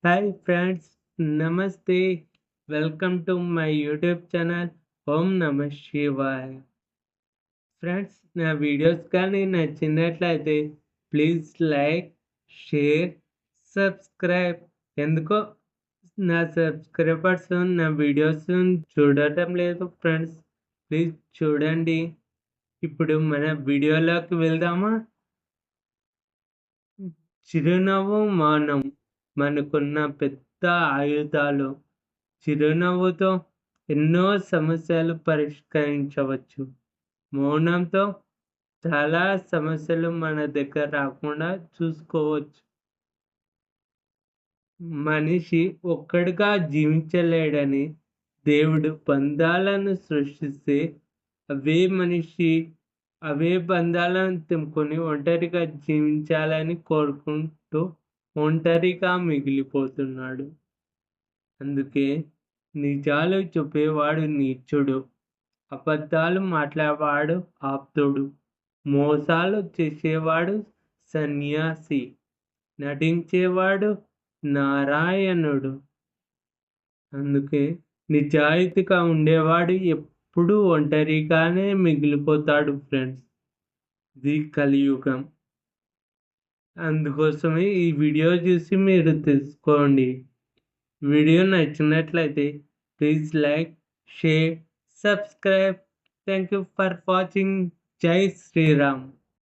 Hi friends, Namaste. Welcome to my YouTube channel Om Namah Shivaya. Friends నా videos కానీ నచ్చినట్లయితే please like, share, subscribe. ఎందుకో నా subscribers నా వీడియోస్ చూడటం లేదు ఫ్రెండ్స్. ప్లీజ్ చూడండి. ఇప్పుడు మన వీడియోలోకి వెళ్దామా? చిరునవ్వు మౌనం మనకున్న పెద్ద ఆయుధాలు. చిరునవ్వుతో ఎన్నో సమస్యలు పరిష్కరించవచ్చు. మౌనంతో చాలా సమస్యలు మన దగ్గర రాకుండా చూసుకోవచ్చు. మనిషి ఒక్కడిగా జీవించలేడని దేవుడు బంధాలను సృష్టిస్తే అవే బంధాలను తెంపుకొని ఒంటరిగా జీవించాలని కోరుకుంటూ ఒంటరిగా మిగిలిపోతున్నాడు. అందుకే నిజాలు చెప్పేవాడు నీచుడు, అబద్ధాలు మాట్లాడేవాడు ఆప్తుడు, మోసాలు చేసేవాడు సన్యాసి, నటించేవాడు నారాయణుడు. అందుకే నిజాయితీగా ఉండేవాడు ఎప్పుడూ ఒంటరిగానే మిగిలిపోతాడు ఫ్రెండ్స్. ఇది కలియుగం. అందుకోసమే ఈ వీడియో చూసి మీరు తెలుసుకోండి. వీడియో నచ్చినట్లయితే please like, share, subscribe. Thank you for watching. Jai Sri Ram.